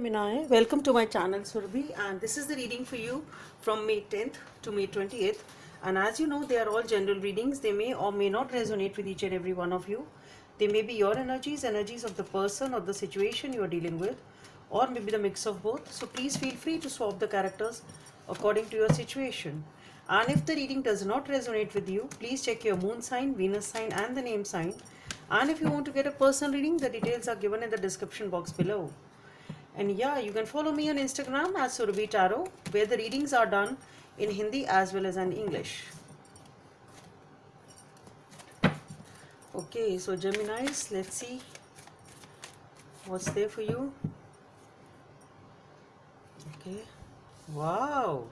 Gemini, welcome to my channel Surabhi, and this is the reading for you from May 10th to May 20th. And as you know, they are all general readings. They may or may not resonate with each and every one of you. They may be your energies, energies of the person or the situation you are dealing with, or maybe the mix of both. So please feel free to swap the characters according to your situation. And if the reading does not resonate with you, please check your moon sign, Venus sign, and the name sign. And if you want to get a personal reading, the details are given in the description box below. And yeah, you can follow me on Instagram as Surabhi Tarot, where the readings are done in Hindi as well as in English. Okay, so Geminis, let's see what's there for you. Okay, wow.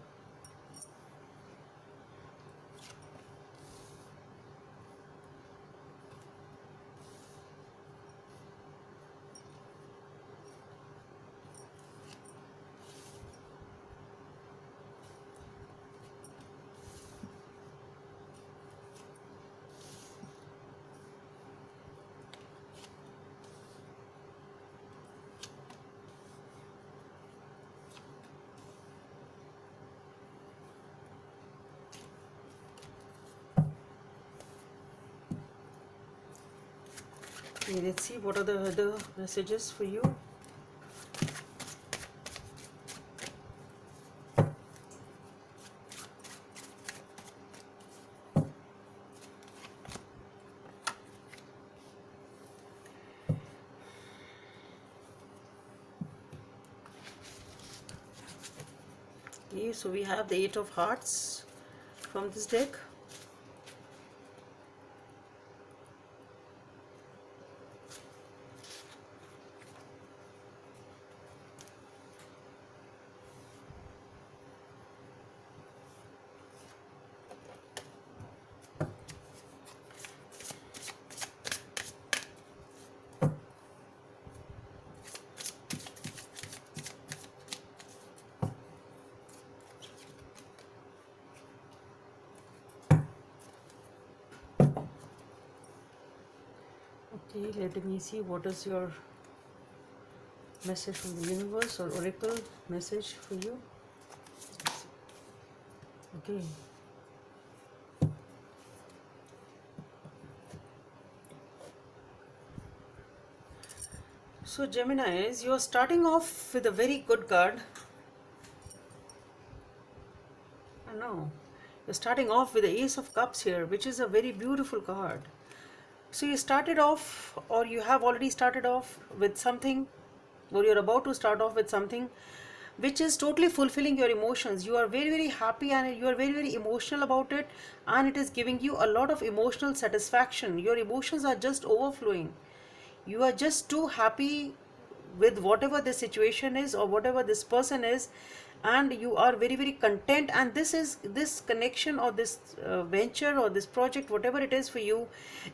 Okay, let's see what are the other messages for you. Okay, so we have the Eight of Hearts from this deck. Okay, let me see what is your message from the universe or oracle message for you. Okay. So Geminis, you are starting off with a very good card. I know. You're starting off with the Ace of Cups here, which is a very beautiful card. So you started off, or you have already started off with something, or you're about to start off with something which is totally fulfilling your emotions. You are very, very happy and you are very, very emotional about it, and it is giving you a lot of emotional satisfaction. Your emotions are just overflowing. You are just too happy with whatever the situation is or whatever this person is, and you are very, very content. And this connection or this venture or this project, whatever it is for you,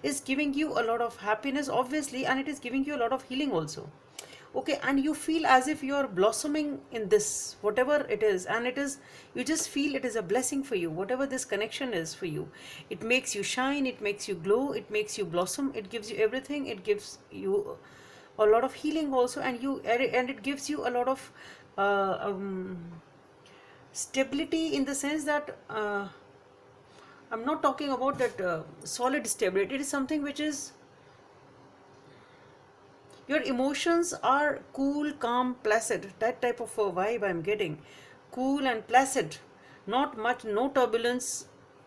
is giving you a lot of happiness, obviously, and it is giving you a lot of healing also. Okay, and you feel as if you are blossoming in this, whatever it is, and it is, you just feel it is a blessing for you, whatever this connection is for you. It makes you shine, it makes you glow, it makes you blossom, it gives you everything, it gives you a lot of healing also, and it gives you a lot of stability, in the sense that I'm not talking about that solid stability. It is something which is, your emotions are cool, calm, placid. That type of a vibe I'm getting. Cool and placid. Not much, no turbulence,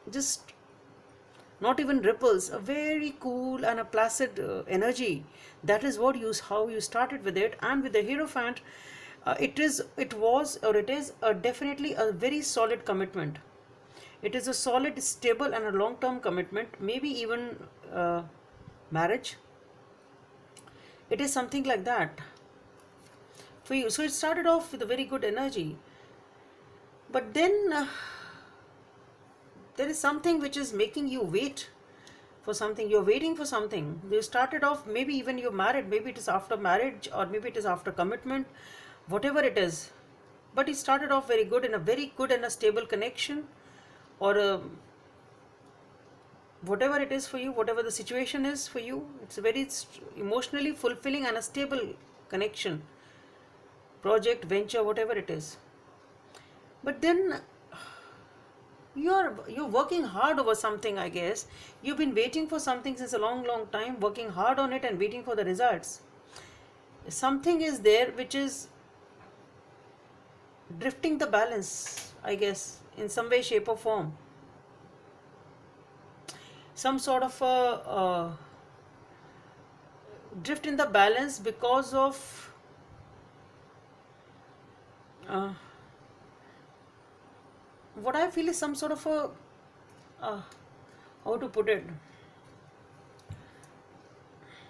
just not even ripples. A very cool and a placid energy. That is what how you started with it. And with the Hierophant, it is definitely a very solid commitment. It is a solid, stable, and a long-term commitment. Maybe even marriage. It is something like that for you. So it started off with a very good energy, but then there is something which is making you wait for something. You're waiting for something. You started off, maybe even you're married, maybe it is after marriage, or maybe it is after commitment, whatever it is. But it started off very good, in a very good and a stable connection, or whatever it is for you, whatever the situation is for you. It's a very emotionally fulfilling and a stable connection. project, venture, whatever it is. But then you're working hard over something, I guess. You've been waiting for something since a long, long time, working hard on it and waiting for the results. Something is there which is drifting the balance, I guess, in some way, shape, or form. Some sort of a drift in the balance because of uh, what I feel is some sort of a uh, how to put it,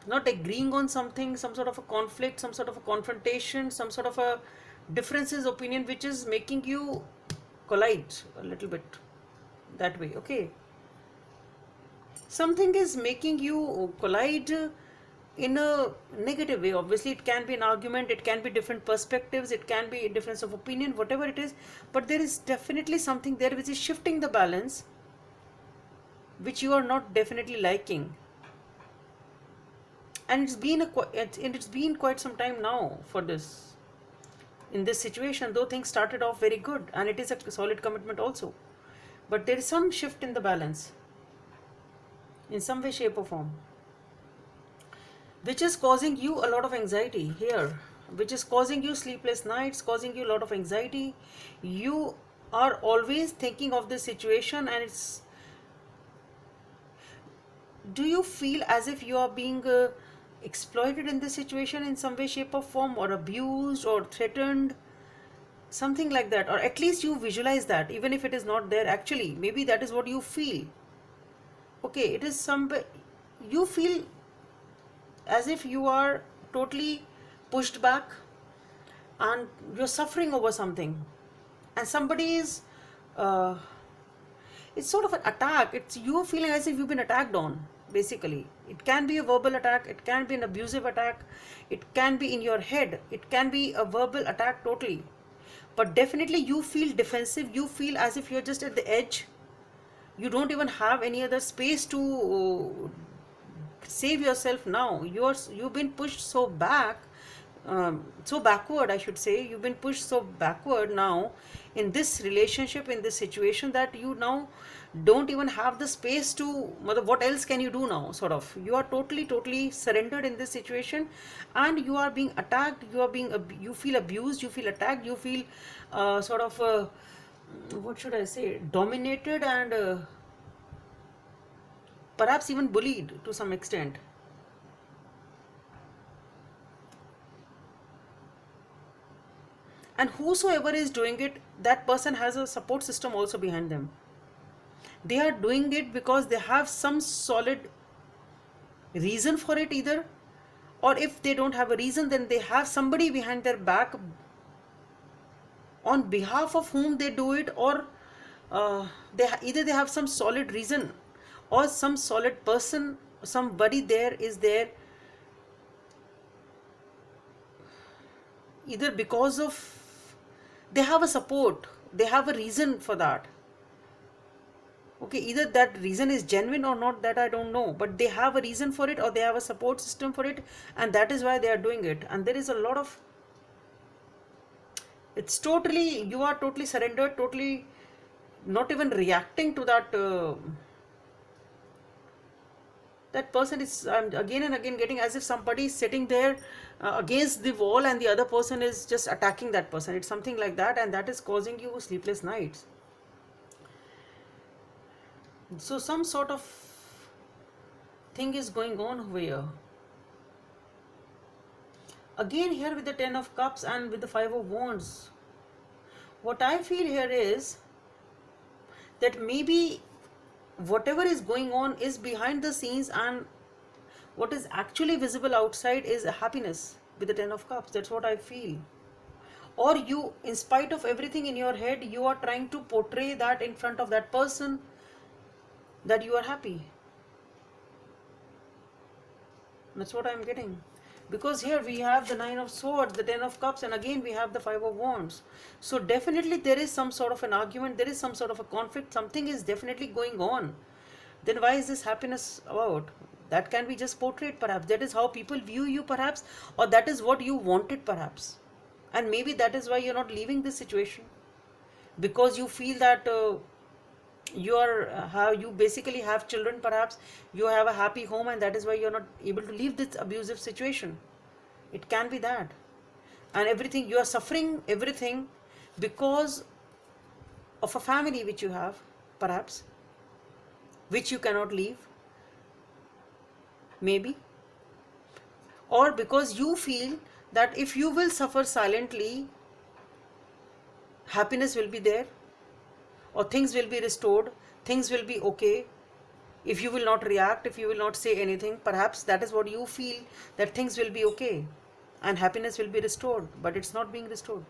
not agreeing on something, some sort of a conflict, some sort of a confrontation, some sort of a differences opinion which is making you collide a little bit that way. Okay, something is making you collide in a negative way. Obviously, it can be an argument, it can be different perspectives, it can be a difference of opinion, whatever it is, but there is definitely something there which is shifting the balance, which you are not definitely liking. And it's been quite some time now for this, in this situation, though things started off very good and it is a solid commitment also, but there is some shift in the balance in some way, shape, or form, which is causing you a lot of anxiety here, which is causing you sleepless nights, causing you a lot of anxiety. You are always thinking of this situation, and it's, do you feel as if you are being exploited in this situation in some way, shape, or form, or abused or threatened, something like that? Or at least you visualize that, even if it is not there actually, maybe that is what you feel. Okay, it is some, you feel as if you are totally pushed back and you're suffering over something, and somebody is uh, it's sort of an attack. It's you feeling as if you've been attacked on, basically. It can be a verbal attack, it can be an abusive attack, it can be in your head, it can be a verbal attack totally, but definitely you feel defensive, you feel as if you're just at the edge, you don't even have any other space to save yourself. Now you've been pushed so back, so backward, I should say. You've been pushed so backward now in this relationship, in this situation, that you now don't even have the space to, what else can you do now, sort of. You are totally surrendered in this situation, and you are being attacked, you are being you feel abused, you feel attacked, you feel sort of what should I say, dominated, and perhaps even bullied to some extent. And whosoever is doing it, that person has a support system also behind them. They are doing it because they have some solid reason for it, either, or if they don't have a reason, then they have somebody behind their back on behalf of whom they do it, or either they have some solid reason, or some solid person, somebody there is there, either because of, they have a support, they have a reason for that. Okay, either that reason is genuine or not, that I don't know, but they have a reason for it, or they have a support system for it, and that is why they are doing it. And there is a lot of, it's totally, you are totally surrendered, totally not even reacting to that that person is, again and again getting as if somebody is sitting there against the wall, and the other person is just attacking that person. It's something like that, and that is causing you sleepless nights. So some sort of thing is going on here. Again here with the 10 of cups and with the 5 of wands, what I feel here is that maybe whatever is going on is behind the scenes, and what is actually visible outside is happiness with the 10 of cups. That's what I feel. Or you, in spite of everything in your head, you are trying to portray that in front of that person, that you are happy. That's what I'm getting. Because here we have the 9 of swords, the 10 of cups, and again we have the 5 of wands. So definitely there is some sort of an argument, there is some sort of a conflict, something is definitely going on. Then why is this happiness about? That can be just portrayed perhaps. That is how people view you perhaps, or that is what you wanted perhaps. And maybe that is why you're not leaving this situation, because you feel that you are how you basically have children, perhaps you have a happy home, and that is why you're not able to leave this abusive situation. It can be that. And everything, you are suffering everything because of a family which you have, perhaps, which you cannot leave, maybe. Or because you feel that if you will suffer silently, happiness will be there, or things will be restored, things will be okay. If you will not react, if you will not say anything, perhaps that is what you feel, that things will be okay and happiness will be restored, but it's not being restored.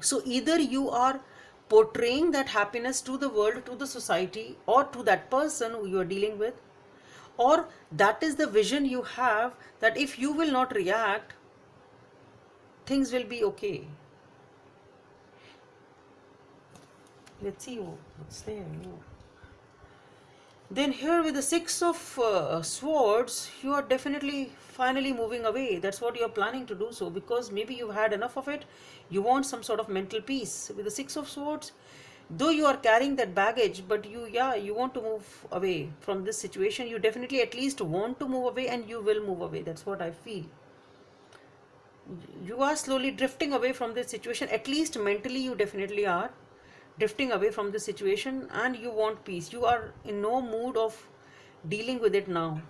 So either you are portraying that happiness to the world, to the society, or to that person who you are dealing with, or that is the vision you have, that if you will not react, things will be okay. Let's see what's there. Then here with the Six of Swords, you are definitely finally moving away. That's what you're planning to do so, because maybe you've had enough of it. You want some sort of mental peace. With the Six of Swords, though you are carrying that baggage, but you want to move away from this situation. You definitely at least want to move away, and you will move away. That's what I feel. You are slowly drifting away from this situation. At least mentally you definitely are drifting away from the situation, and you want peace. You are in no mood of dealing with it now.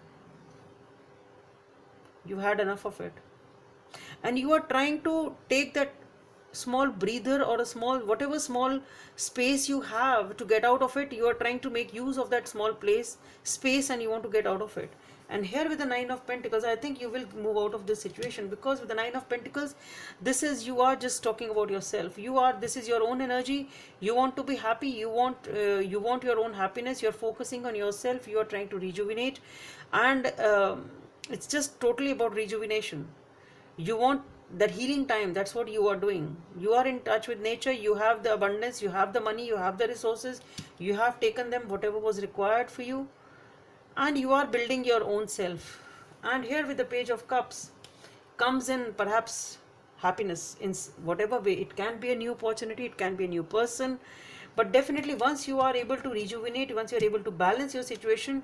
You had enough of it, and you are trying to take that small breather, or a small, whatever small space you have to get out of it. You are trying to make use of that small space, and you want to get out of it. And here with the Nine of Pentacles, I think you will move out of this situation, because with the Nine of Pentacles, this is, you are just talking about yourself. This is your own energy. You want to be happy. You want your own happiness. You're focusing on yourself. You are trying to rejuvenate, and it's just totally about rejuvenation. You want that healing time. That's what you are doing. You are in touch with nature. You have the abundance. You have the money. You have the resources. You have taken them, whatever was required for you, and you are building your own self. And here with the Page of Cups comes in perhaps happiness in whatever way. It can be a new opportunity, it can be a new person, but definitely once you are able to rejuvenate, once you are able to balance your situation,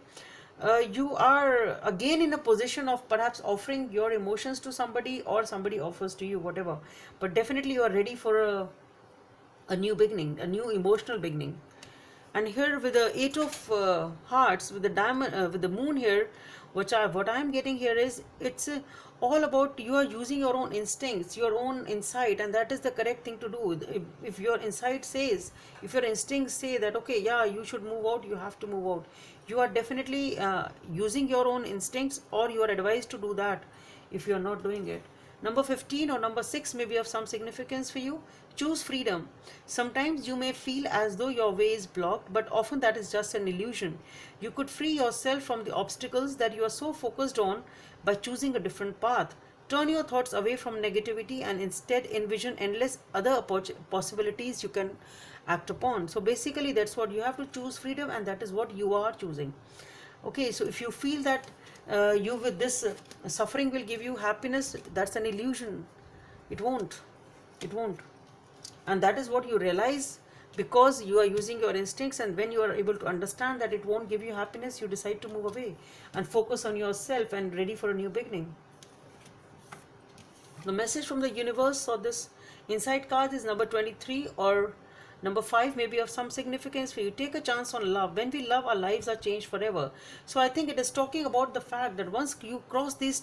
you are again in a position of perhaps offering your emotions to somebody, or somebody offers to you, whatever. But definitely you are ready for a new beginning, a new emotional beginning. And here with the Eight of Hearts, with the diamond, with the moon here, what I'm getting here is, it's all about, you are using your own instincts, your own insight, and that is the correct thing to do. If your insight says, if your instincts say that okay, yeah, you should move out, you have to move out. You are definitely using your own instincts, or you are advised to do that if you are not doing it. Number 15 or number 6 may be of some significance for you. Choose freedom. Sometimes you may feel as though your way is blocked, but often that is just an illusion. You could free yourself from the obstacles that you are so focused on by choosing a different path. Turn your thoughts away from negativity and instead envision endless other possibilities you can act upon. So basically that's what you have to choose, freedom, and that is what you are choosing. Okay, so if you feel that you with this suffering will give you happiness, that's an illusion. It won't. And that is what you realize, because you are using your instincts, and when you are able to understand that it won't give you happiness, you decide to move away and focus on yourself and ready for a new beginning. The message from the universe or this insight card is number 23 or number 5 may be of some significance for you. Take a chance on love. When we love, our lives are changed forever. So I think it is talking about the fact that once you cross these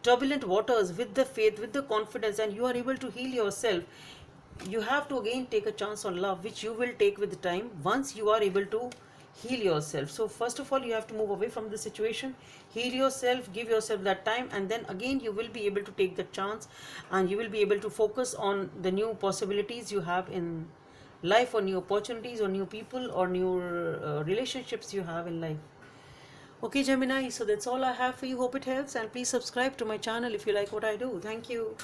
turbulent waters with the faith, with the confidence, and you are able to heal yourself, you have to again take a chance on love, which you will take with the time once you are able to heal yourself. So first of all, you have to move away from the situation, heal yourself, give yourself that time, and then again you will be able to take the chance, and you will be able to focus on the new possibilities you have in life, or new opportunities, or new people, or new relationships you have in life. Okay, Gemini, so that's all I have for you. Hope it helps, and please subscribe to my channel if you like what I do. Thank you.